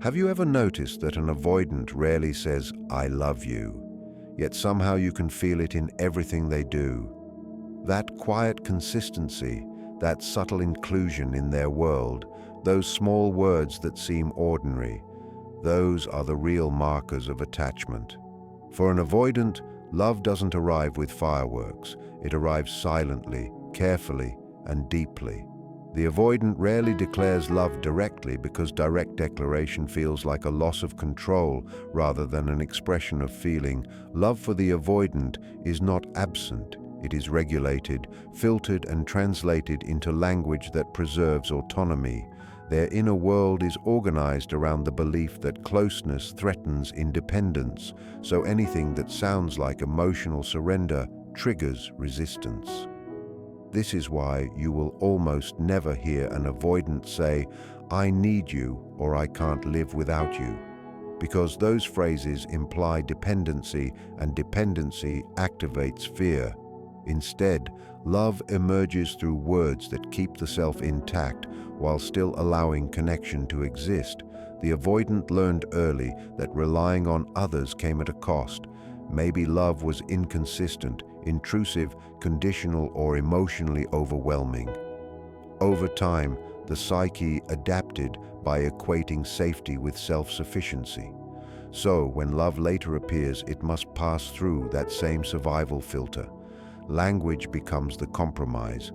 Have you ever noticed that an avoidant rarely says, "I love you," yet somehow you can feel it in everything they do? That quiet consistency, that subtle inclusion in their world, those small words that seem ordinary, those are the real markers of attachment. For an avoidant, love doesn't arrive with fireworks. It arrives silently, carefully, and deeply. The avoidant rarely declares love directly because direct declaration feels like a loss of control rather than an expression of feeling. Love for the avoidant is not absent. It is regulated, filtered, and translated into language that preserves autonomy. Their inner world is organized around the belief that closeness threatens independence, so anything that sounds like emotional surrender triggers resistance. This is why you will almost never hear an avoidant say, "I need you," or "I can't live without you," because those phrases imply dependency, and dependency activates fear. Instead, love emerges through words that keep the self intact while still allowing connection to exist. The avoidant learned early that relying on others came at a cost. Maybe love was inconsistent, intrusive, conditional, or emotionally overwhelming. Over time, the psyche adapted by equating safety with self-sufficiency. So, when love later appears, it must pass through that same survival filter. Language becomes the compromise.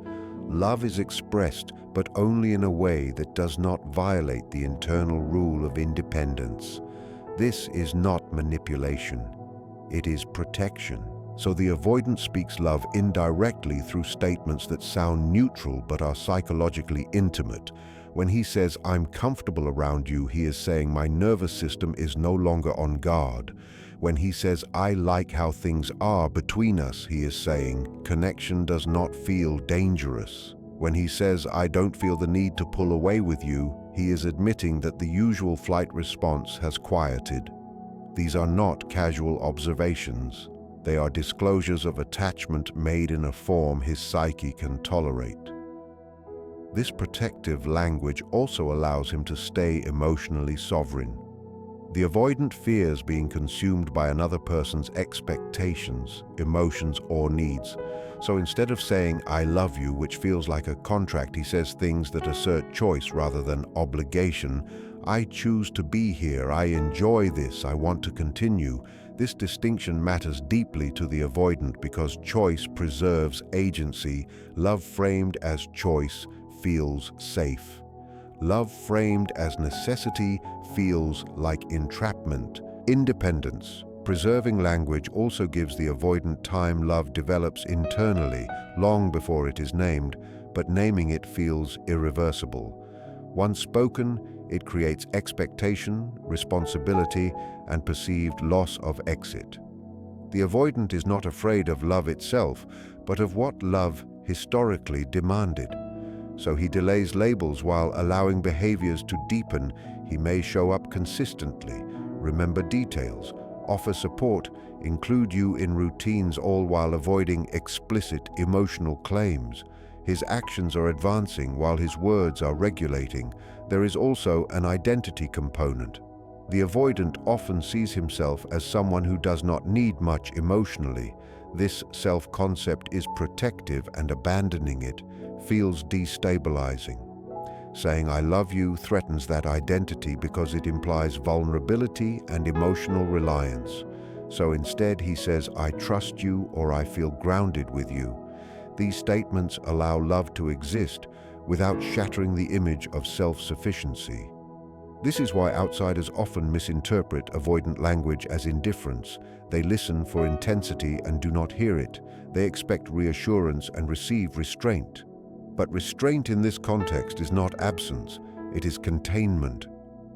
Love is expressed, but only in a way that does not violate the internal rule of independence. This is not manipulation. It is protection. So the avoidant speaks love indirectly through statements that sound neutral but are psychologically intimate. When he says, "I'm comfortable around you," he is saying, "My nervous system is no longer on guard." When he says, "I like how things are between us," he is saying, "Connection does not feel dangerous." When he says, "I don't feel the need to pull away with you," he is admitting that the usual flight response has quieted. These are not casual observations. They are disclosures of attachment made in a form his psyche can tolerate. This protective language also allows him to stay emotionally sovereign. The avoidant fears being consumed by another person's expectations, emotions, or needs. So instead of saying, "I love you," which feels like a contract, he says things that assert choice rather than obligation. "I choose to be here. I enjoy this. I want to continue." This distinction matters deeply to the avoidant because choice preserves agency. Love framed as choice feels safe. Love framed as necessity feels like entrapment. Independence. Preserving language also gives the avoidant time love develops internally, long before it is named, but naming it feels irreversible. Once spoken, it creates expectation, responsibility, and perceived loss of exit. The avoidant is not afraid of love itself, but of what love historically demanded. So he delays labels while allowing behaviors to deepen. He may show up consistently, remember details, offer support, include you in routines, all while avoiding explicit emotional claims. His actions are advancing while his words are regulating. There is also an identity component. The avoidant often sees himself as someone who does not need much emotionally. This self-concept is protective, and abandoning it feels destabilizing. Saying "I love you" threatens that identity because it implies vulnerability and emotional reliance. So instead he says, "I trust you," or "I feel grounded with you." These statements allow love to exist without shattering the image of self-sufficiency. This is why outsiders often misinterpret avoidant language as indifference. They listen for intensity and do not hear it. They expect reassurance and receive restraint. But restraint in this context is not absence, it is containment.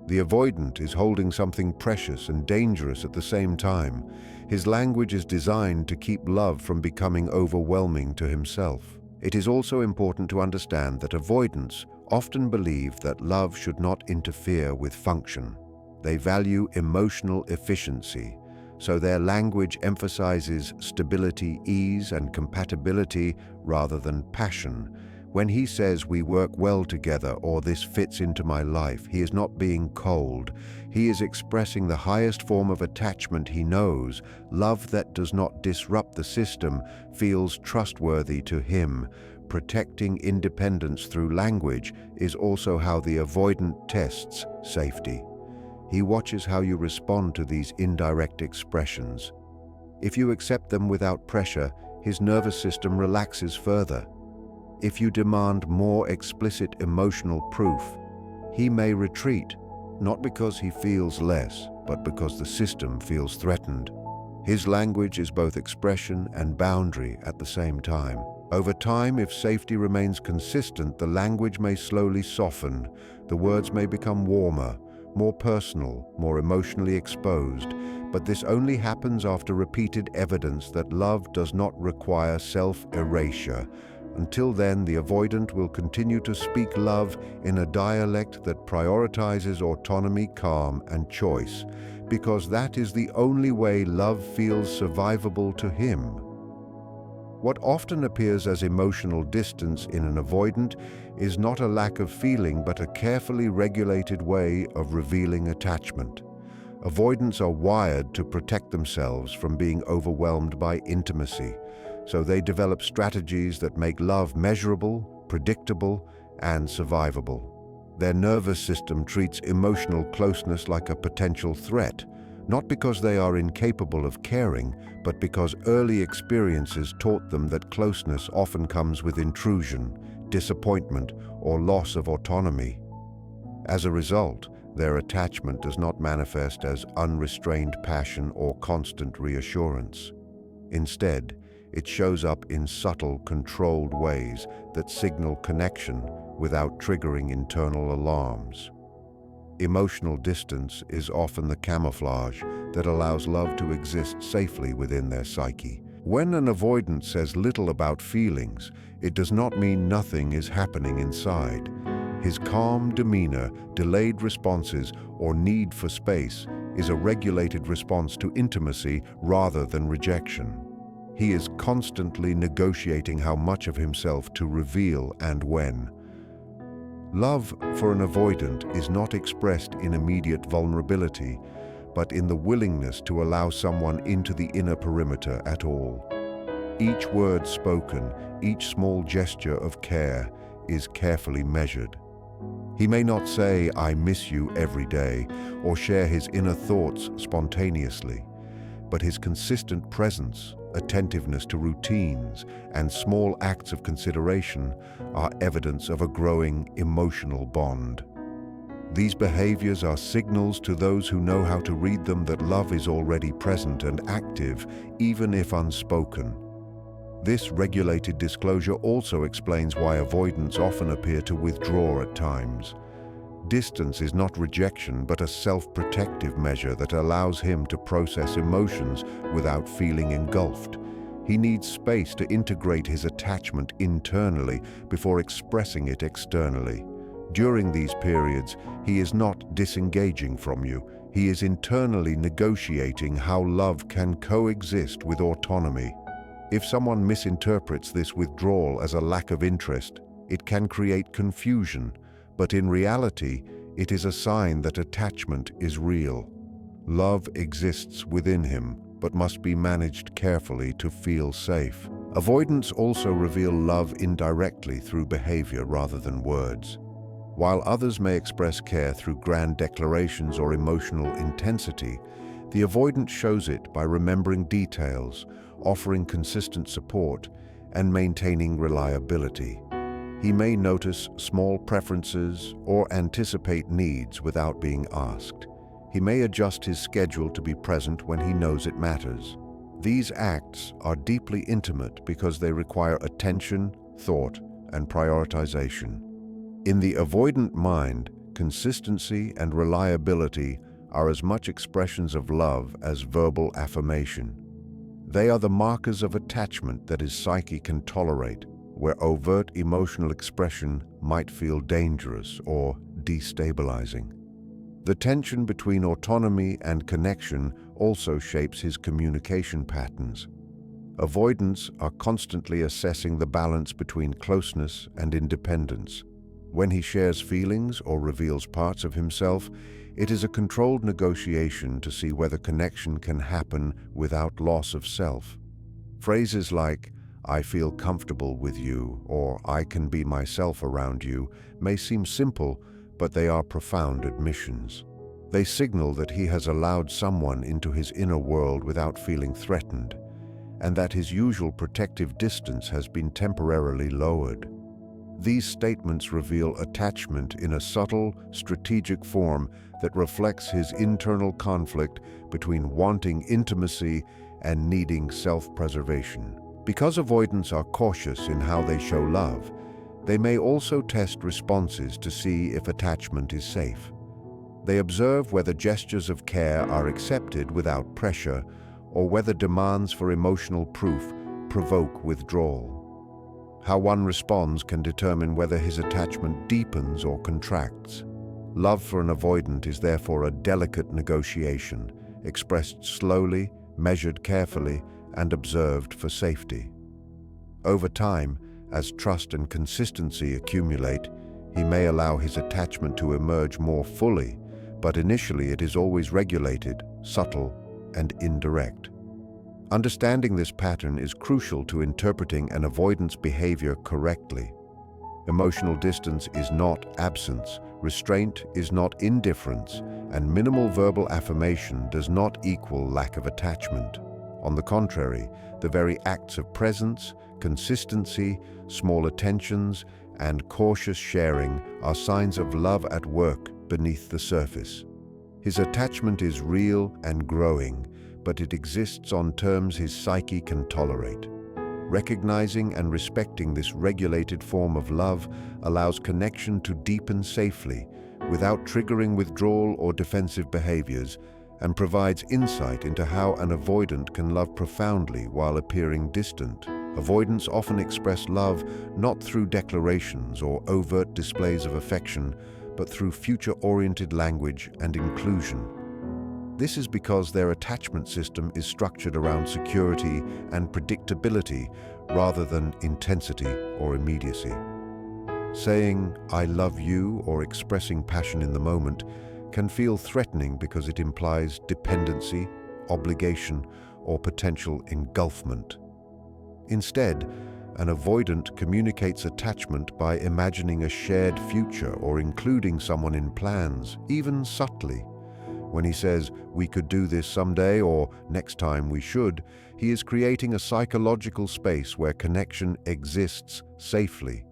The avoidant is holding something precious and dangerous at the same time. His language is designed to keep love from becoming overwhelming to himself. It is also important to understand that avoidants often believe that love should not interfere with function. They value emotional efficiency, so their language emphasizes stability, ease, and compatibility rather than passion. When he says we work well together or this fits into my life, he is not being cold. He is expressing the highest form of attachment he knows. Love that does not disrupt the system feels trustworthy to him. Protecting independence through language is also how the avoidant tests safety. He watches how you respond to these indirect expressions. If you accept them without pressure, his nervous system relaxes further. If you demand more explicit emotional proof, he may retreat, not because he feels less, but because the system feels threatened. His language is both expression and boundary at the same time. Over time, if safety remains consistent, the language may slowly soften. The words may become warmer, more personal, more emotionally exposed, but this only happens after repeated evidence that love does not require self-erasure. Until then, the avoidant will continue to speak love in a dialect that prioritizes autonomy, calm, and choice, because that is the only way love feels survivable to him. What often appears as emotional distance in an avoidant is not a lack of feeling, but a carefully regulated way of revealing attachment. Avoidants are wired to protect themselves from being overwhelmed by intimacy, so they develop strategies that make love measurable, predictable, and survivable. Their nervous system treats emotional closeness like a potential threat, not because they are incapable of caring, but because early experiences taught them that closeness often comes with intrusion, disappointment, or loss of autonomy. As a result, their attachment does not manifest as unrestrained passion or constant reassurance. Instead, it shows up in subtle, controlled ways that signal connection without triggering internal alarms. Emotional distance is often the camouflage that allows love to exist safely within their psyche. When an avoidant says little about feelings, it does not mean nothing is happening inside. His calm demeanor, delayed responses, or need for space is a regulated response to intimacy rather than rejection. He is constantly negotiating how much of himself to reveal and when. Love for an avoidant is not expressed in immediate vulnerability, but in the willingness to allow someone into the inner perimeter at all. Each word spoken, each small gesture of care is carefully measured. He may not say, "I miss you" every day, or share his inner thoughts spontaneously, but his consistent presence, attentiveness to routines, and small acts of consideration are evidence of a growing emotional bond. These behaviors are signals to those who know how to read them that love is already present and active, even if unspoken. This regulated disclosure also explains why avoidants often appear to withdraw at times. Distance is not rejection, but a self-protective measure that allows him to process emotions without feeling engulfed. He needs space to integrate his attachment internally before expressing it externally. During these periods, he is not disengaging from you. He is internally negotiating how love can coexist with autonomy. If someone misinterprets this withdrawal as a lack of interest, it can create confusion. But in reality, it is a sign that attachment is real. Love exists within him, but must be managed carefully to feel safe. Avoidants also reveal love indirectly through behavior rather than words. While others may express care through grand declarations or emotional intensity, the avoidant shows it by remembering details, offering consistent support, and maintaining reliability. He may notice small preferences or anticipate needs without being asked. He may adjust his schedule to be present when he knows it matters. These acts are deeply intimate because they require attention, thought, and prioritization. In the avoidant mind, consistency and reliability are as much expressions of love as verbal affirmation. They are the markers of attachment that his psyche can tolerate, where overt emotional expression might feel dangerous or destabilizing. The tension between autonomy and connection also shapes his communication patterns. Avoidants are constantly assessing the balance between closeness and independence. When he shares feelings or reveals parts of himself, it is a controlled negotiation to see whether connection can happen without loss of self. Phrases like, "I feel comfortable with you," or "I can be myself around you," may seem simple, but they are profound admissions. They signal that he has allowed someone into his inner world without feeling threatened, and that his usual protective distance has been temporarily lowered. These statements reveal attachment in a subtle, strategic form that reflects his internal conflict between wanting intimacy and needing self-preservation. Because avoidants are cautious in how they show love, they may also test responses to see if attachment is safe. They observe whether gestures of care are accepted without pressure, or whether demands for emotional proof provoke withdrawal. How one responds can determine whether his attachment deepens or contracts. Love for an avoidant is therefore a delicate negotiation, expressed slowly, measured carefully, and observed for safety. Over time, as trust and consistency accumulate, he may allow his attachment to emerge more fully, but initially it is always regulated, subtle, and indirect. Understanding this pattern is crucial to interpreting an avoidant's behavior correctly. Emotional distance is not absence, restraint is not indifference, and minimal verbal affirmation does not equal lack of attachment. On the contrary, the very acts of presence, consistency, small attentions, and cautious sharing are signs of love at work beneath the surface. His attachment is real and growing, but it exists on terms his psyche can tolerate. Recognizing and respecting this regulated form of love allows connection to deepen safely, without triggering withdrawal or defensive behaviors, and provides insight into how an avoidant can love profoundly while appearing distant. Avoidants often express love not through declarations or overt displays of affection, but through future-oriented language and inclusion. This is because their attachment system is structured around security and predictability rather than intensity or immediacy. Saying, "I love you," or expressing passion in the moment can feel threatening because it implies dependency, obligation, or potential engulfment. Instead, an avoidant communicates attachment by imagining a shared future or including someone in plans, even subtly. When he says, "We could do this someday," or "next time we should," he is creating a psychological space where connection exists safely.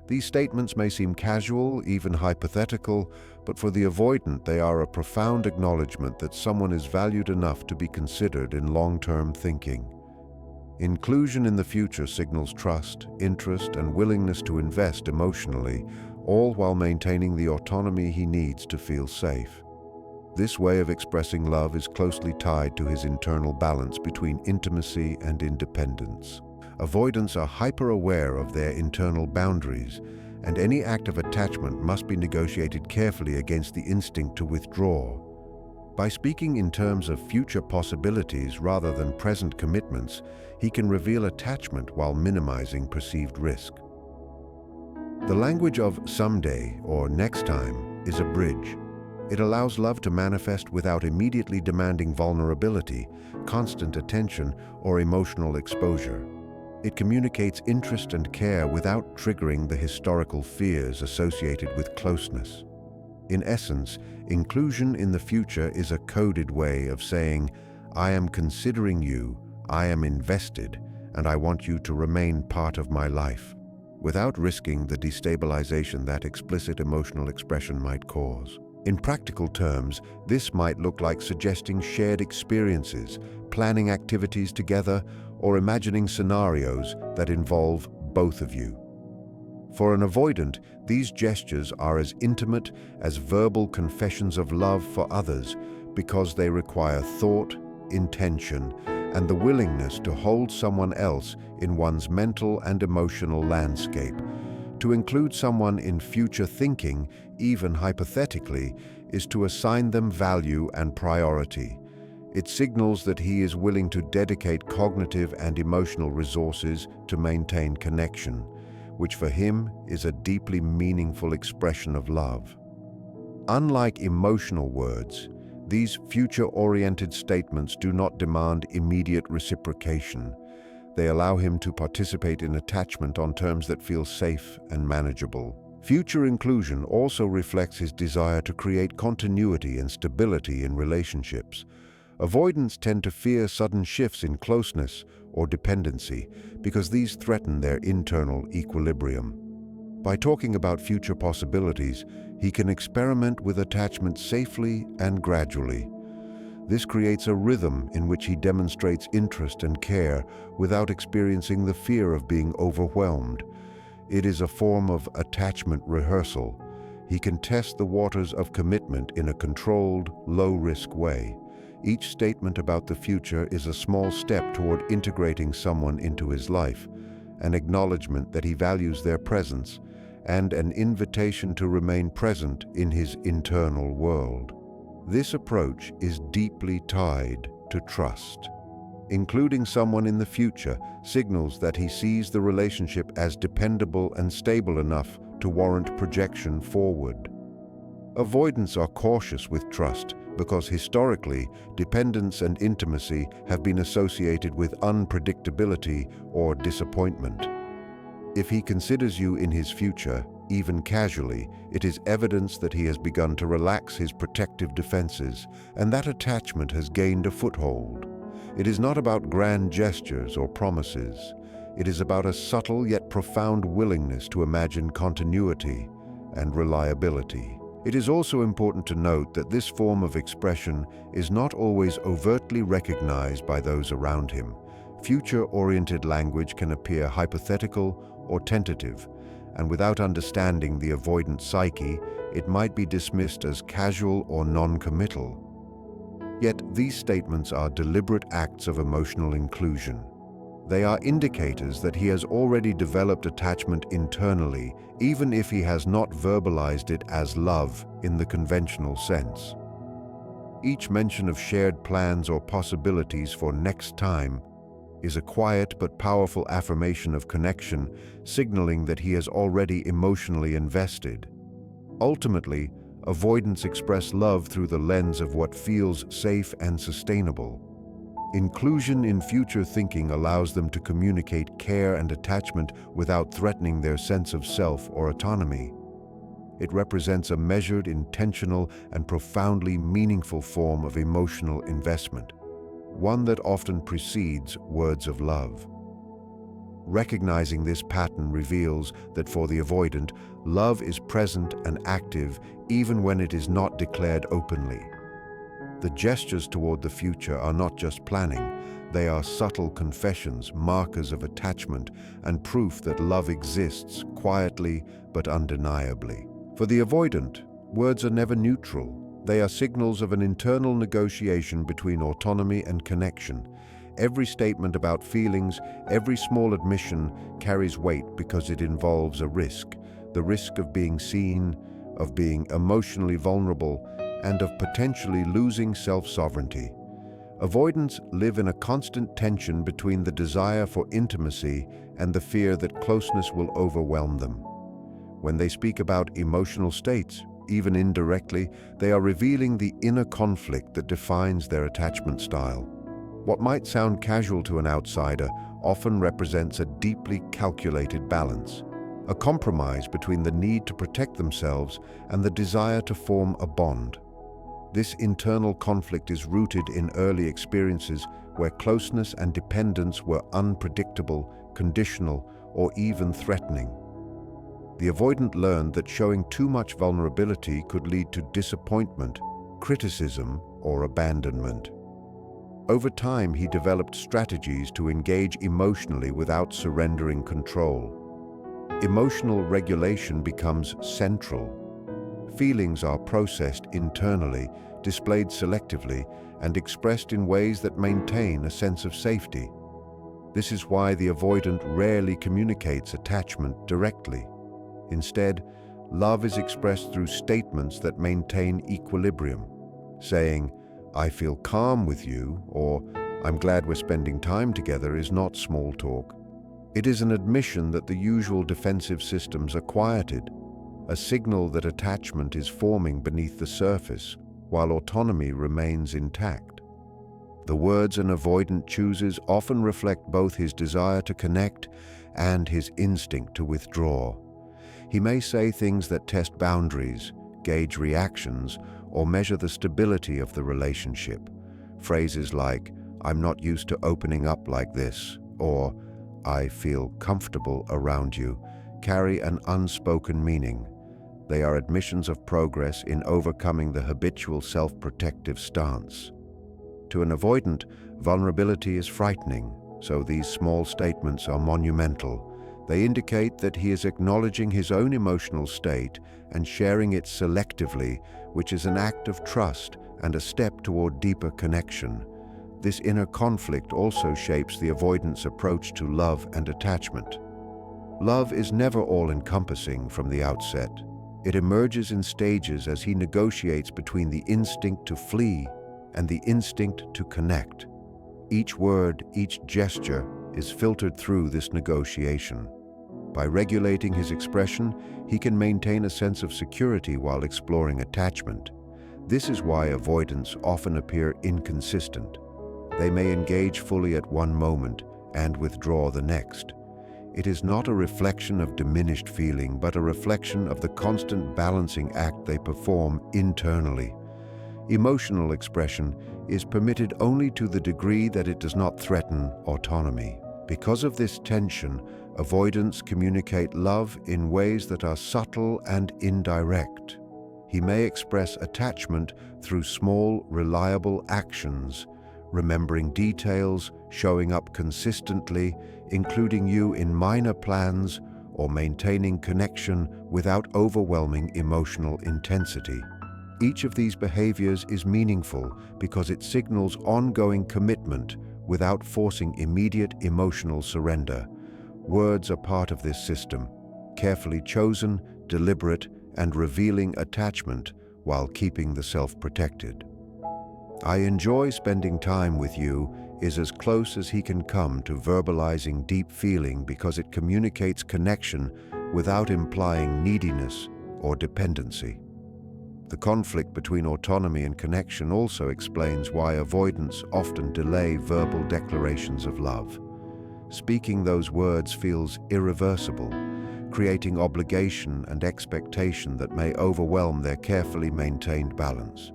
These statements may seem casual, even hypothetical, but for the avoidant they are a profound acknowledgement that someone is valued enough to be considered in long-term thinking. Inclusion in the future signals trust, interest, and willingness to invest emotionally, all while maintaining the autonomy he needs to feel safe. This way of expressing love is closely tied to his internal balance between intimacy and independence. Avoidants are hyper-aware of their internal boundaries, and any act of attachment must be negotiated carefully against the instinct to withdraw. By speaking in terms of future possibilities rather than present commitments, he can reveal attachment while minimizing perceived risk. The language of "someday" or "next time" is a bridge. It allows love to manifest without immediately demanding vulnerability, constant attention, or emotional exposure. It communicates interest and care without triggering the historical fears associated with closeness. In essence, inclusion in the future is a coded way of saying, "I am considering you, I am invested, and I want you to remain part of my life," without risking the destabilization that explicit emotional expression might cause. In practical terms, this might look like suggesting shared experiences, planning activities together, or imagining scenarios that involve both of you. For an avoidant, these gestures are as intimate as verbal confessions of love for others because they require thought, intention, and the willingness to hold someone else in one's mental and emotional landscape. To include someone in future thinking, even hypothetically, is to assign them value and priority. It signals that he is willing to dedicate cognitive and emotional resources to maintain connection, which for him is a deeply meaningful expression of love. Unlike emotional words, these future-oriented statements do not demand immediate reciprocation. They allow him to participate in attachment on terms that feel safe and manageable. Future inclusion also reflects his desire to create continuity and stability in relationships. Avoidants tend to fear sudden shifts in closeness or dependency because these threaten their internal equilibrium. By talking about future possibilities, he can experiment with attachment safely and gradually. This creates a rhythm in which he demonstrates interest and care without experiencing the fear of being overwhelmed. It is a form of attachment rehearsal. He can test the waters of commitment in a controlled, low-risk way. Each statement about the future is a small step toward integrating someone into his life, an acknowledgement that he values their presence, and an invitation to remain present in his internal world. This approach is deeply tied to trust. Including someone in the future signals that he sees the relationship as dependable and stable enough to warrant projection forward. Avoidants are cautious with trust because historically, dependence and intimacy have been associated with unpredictability or disappointment. If he considers you in his future, even casually, it is evidence that he has begun to relax his protective defenses and that attachment has gained a foothold. It is not about grand gestures or promises. It is about a subtle yet profound willingness to imagine continuity and reliability. It is also important to note that this form of expression is not always overtly recognized by those around him. Future-oriented language can appear hypothetical or tentative, and without understanding the avoidant psyche, it might be dismissed as casual or non-committal. Yet these statements are deliberate acts of emotional inclusion. They are indicators that he has already developed attachment internally, even if he has not verbalized it as love in the conventional sense. Each mention of shared plans or possibilities for next time is a quiet but powerful affirmation of connection, signaling that he has already emotionally invested. Ultimately, avoidants express love through the lens of what feels safe and sustainable. Inclusion in future thinking allows them to communicate care and attachment without threatening their sense of self or autonomy. It represents a measured, intentional, and profoundly meaningful form of emotional investment, one that often precedes words of love. Recognizing this pattern reveals that for the avoidant, love is present and active even when it is not declared openly. The gestures toward the future are not just planning, they are subtle confessions, markers of attachment, and proof that love exists quietly but undeniably. For the avoidant, words are never neutral. They are signals of an internal negotiation between autonomy and connection. Every statement about feelings, every small admission carries weight because it involves a risk. The risk of being seen, of being emotionally vulnerable, and of potentially losing self-sovereignty. Avoidants live in a constant tension between the desire for intimacy and the fear that closeness will overwhelm them. When they speak about emotional states, even indirectly, they are revealing the inner conflict that defines their attachment style. What might sound casual to an outsider often represents a deeply calculated balance, a compromise between the need to protect themselves and the desire to form a bond. This internal conflict is rooted in early experiences where closeness and dependence were unpredictable, conditional, or even threatening. The avoidant learned that showing too much vulnerability could lead to disappointment, criticism, or abandonment. Over time, he developed strategies to engage emotionally without surrendering control. Emotional regulation becomes central. Feelings are processed internally, displayed selectively, and expressed in ways that maintain a sense of safety. This is why the avoidant rarely communicates attachment directly. Instead, love is expressed through statements that maintain equilibrium, saying, "I feel calm with you," or "I'm glad we're spending time together" is not small talk. It is an admission that the usual defensive systems are quieted, a signal that attachment is forming beneath the surface, while autonomy remains intact. The words an avoidant chooses often reflect both his desire to connect and his instinct to withdraw. He may say things that test boundaries, gauge reactions, or measure the stability of the relationship. Phrases like, "I'm not used to opening up like this," or "I feel comfortable around you," carry an unspoken meaning. They are admissions of progress in overcoming the habitual self-protective stance. To an avoidant, vulnerability is frightening, so these small statements are monumental. They indicate that he is acknowledging his own emotional state and sharing it selectively, which is an act of trust and a step toward deeper connection. This inner conflict also shapes the avoidant's approach to love and attachment. Love is never all-encompassing from the outset. It emerges in stages as he negotiates between the instinct to flee and the instinct to connect. Each word, each gesture is filtered through this negotiation. By regulating his expression, he can maintain a sense of security while exploring attachment. This is why avoidants often appear inconsistent. They may engage fully at one moment and withdraw the next. It is not a reflection of diminished feeling, but a reflection of the constant balancing act they perform internally. Emotional expression is permitted only to the degree that it does not threaten autonomy. Because of this tension, avoidants communicate love in ways that are subtle and indirect. He may express attachment through small, reliable actions, remembering details, showing up consistently, including you in minor plans, or maintaining connection without overwhelming emotional intensity. Each of these behaviors is meaningful because it signals ongoing commitment without forcing immediate emotional surrender. Words are part of this system, carefully chosen, deliberate, and revealing attachment while keeping the self protected. "I enjoy spending time with you" is as close as he can come to verbalizing deep feeling because it communicates connection without implying neediness or dependency. The conflict between autonomy and connection also explains why avoidants often delay verbal declarations of love. Speaking those words feels irreversible, creating obligation and expectation that may overwhelm their carefully maintained balance.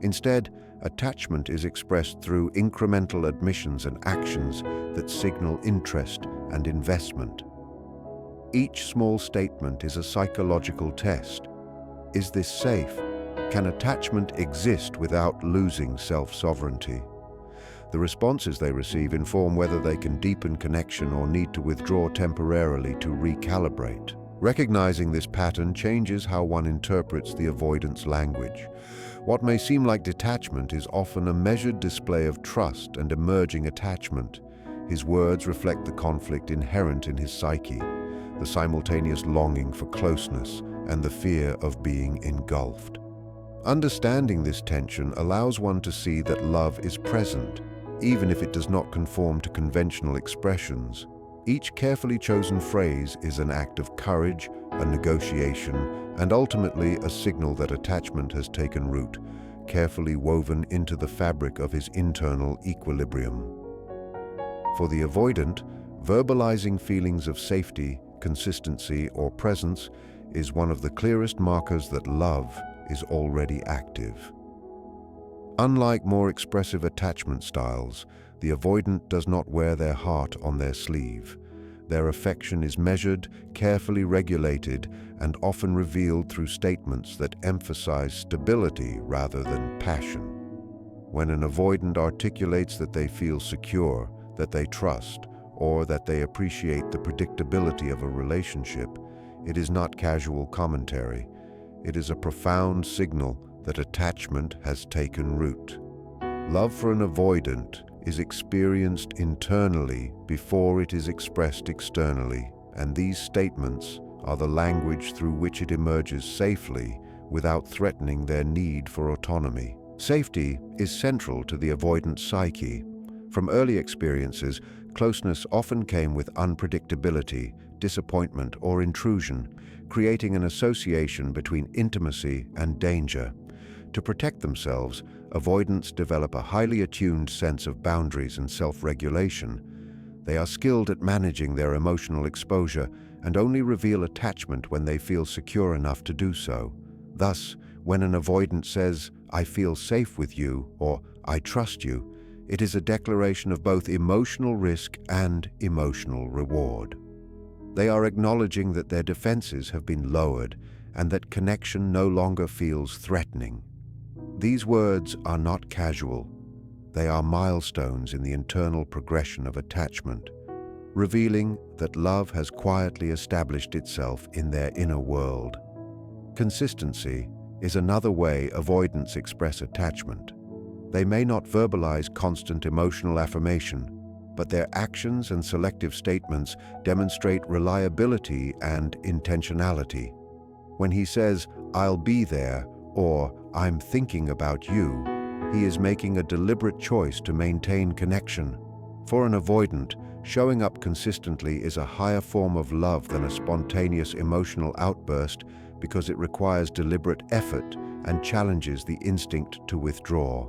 Instead, attachment is expressed through incremental admissions and actions that signal interest and investment. Each small statement is a psychological test. Is this safe? Can attachment exist without losing self-sovereignty? The responses they receive inform whether they can deepen connection or need to withdraw temporarily to recalibrate. Recognizing this pattern changes how one interprets the avoidance language. What may seem like detachment is often a measured display of trust and emerging attachment. His words reflect the conflict inherent in his psyche, the simultaneous longing for closeness and the fear of being engulfed. Understanding this tension allows one to see that love is present, even if it does not conform to conventional expressions. Each carefully chosen phrase is an act of courage, a negotiation, and ultimately a signal that attachment has taken root, carefully woven into the fabric of his internal equilibrium. For the avoidant, verbalizing feelings of safety, consistency, or presence is one of the clearest markers that love is already active. Unlike more expressive attachment styles, the avoidant does not wear their heart on their sleeve. Their affection is measured, carefully regulated, and often revealed through statements that emphasize stability rather than passion. When an avoidant articulates that they feel secure, that they trust, or that they appreciate the predictability of a relationship, it is not casual commentary. It is a profound signal that attachment has taken root. Love for an avoidant is experienced internally before it is expressed externally, and these statements are the language through which it emerges safely without threatening their need for autonomy. Safety is central to the avoidant psyche. From early experiences, closeness often came with unpredictability, disappointment, or intrusion, creating an association between intimacy and danger. To protect themselves, avoidants develop a highly attuned sense of boundaries and self-regulation. They are skilled at managing their emotional exposure and only reveal attachment when they feel secure enough to do so. Thus, when an avoidant says, "I feel safe with you," or "I trust you," it is a declaration of both emotional risk and emotional reward. They are acknowledging that their defenses have been lowered and that connection no longer feels threatening. These words are not casual. They are milestones in the internal progression of attachment, revealing that love has quietly established itself in their inner world. Consistency is another way avoidants express attachment. They may not verbalize constant emotional affirmation, but their actions and selective statements demonstrate reliability and intentionality. When he says, "I'll be there," or "I'm thinking about you," he is making a deliberate choice to maintain connection. For an avoidant, showing up consistently is a higher form of love than a spontaneous emotional outburst because it requires deliberate effort and challenges the instinct to withdraw.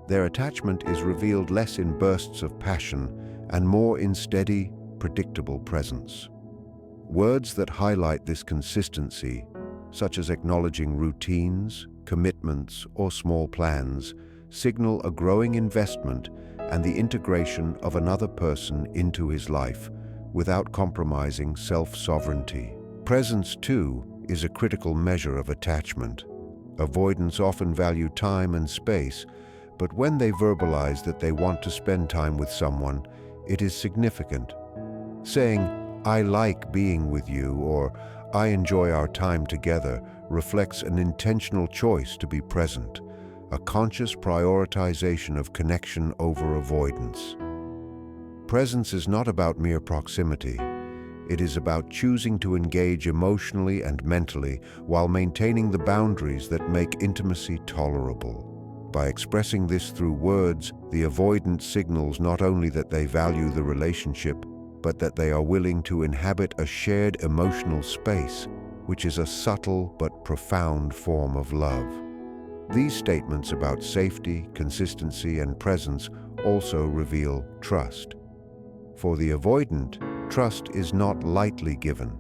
Their attachment is revealed less in bursts of passion and more in steady, predictable presence. Words that highlight this consistency, such as acknowledging routines, commitments, or small plans, signal a growing investment and the integration of another person into his life without compromising self-sovereignty. Presence, too, is a critical measure of attachment. Avoidants often value time and space, but when they verbalize that they want to spend time with someone, it is significant. Saying, "I like being with you," or "I enjoy our time together," reflects an intentional choice to be present, a conscious prioritization of connection over avoidance. Presence is not about mere proximity. It is about choosing to engage emotionally and mentally while maintaining the boundaries that make intimacy tolerable. By expressing this through words, the avoidant signals not only that they value the relationship, but that they are willing to inhabit a shared emotional space, which is a subtle but profound form of love. These statements about safety, consistency, and presence also reveal trust. For the avoidant, trust is not lightly given.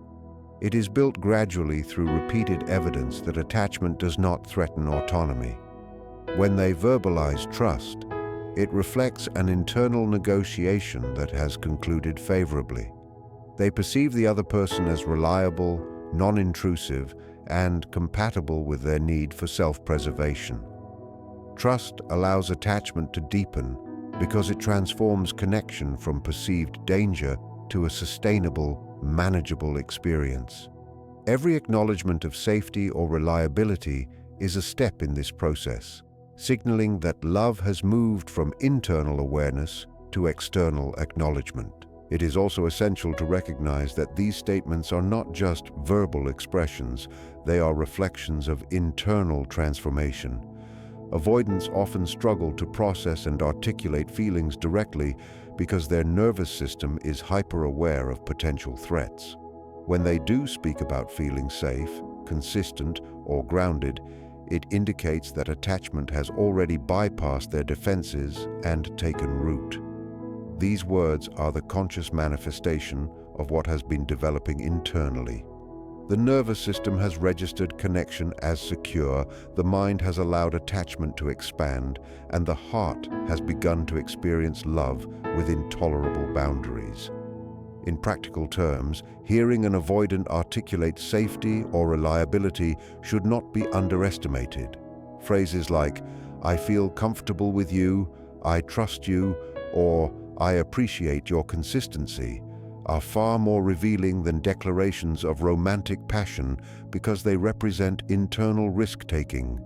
It is built gradually through repeated evidence that attachment does not threaten autonomy. When they verbalize trust, it reflects an internal negotiation that has concluded favorably. They perceive the other person as reliable, non-intrusive, and compatible with their need for self-preservation. Trust allows attachment to deepen because it transforms connection from perceived danger to a sustainable, manageable experience. Every acknowledgement of safety or reliability is a step in this process, signaling that love has moved from internal awareness to external acknowledgement. It is also essential to recognize that these statements are not just verbal expressions, they are reflections of internal transformation. Avoidants often struggle to process and articulate feelings directly because their nervous system is hyper-aware of potential threats. When they do speak about feeling safe, consistent, or grounded, it indicates that attachment has already bypassed their defenses and taken root. These words are the conscious manifestation of what has been developing internally. The nervous system has registered connection as secure, the mind has allowed attachment to expand, and the heart has begun to experience love within tolerable boundaries. In practical terms, hearing an avoidant articulate safety or reliability should not be underestimated. Phrases like, "I feel comfortable with you," "I trust you," or "I appreciate your consistency," are far more revealing than declarations of romantic passion because they represent internal risk-taking.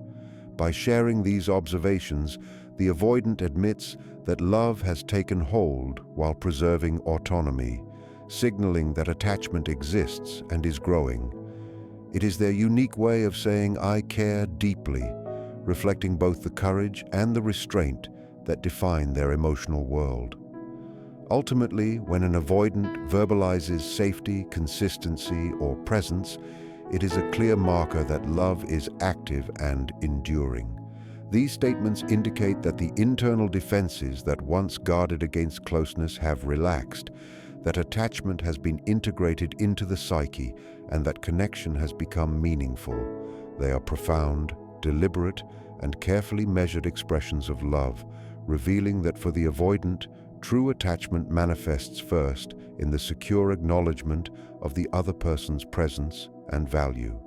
By sharing these observations, the avoidant admits that love has taken hold while preserving autonomy, signaling that attachment exists and is growing. It is their unique way of saying, "I care deeply," reflecting both the courage and the restraint that define their emotional world. Ultimately, when an avoidant verbalizes safety, consistency, or presence, it is a clear marker that love is active and enduring. These statements indicate that the internal defenses that once guarded against closeness have relaxed, that attachment has been integrated into the psyche, and that connection has become meaningful. They are profound, deliberate, and carefully measured expressions of love, revealing that for the avoidant, true attachment manifests first in the secure acknowledgement of the other person's presence and value.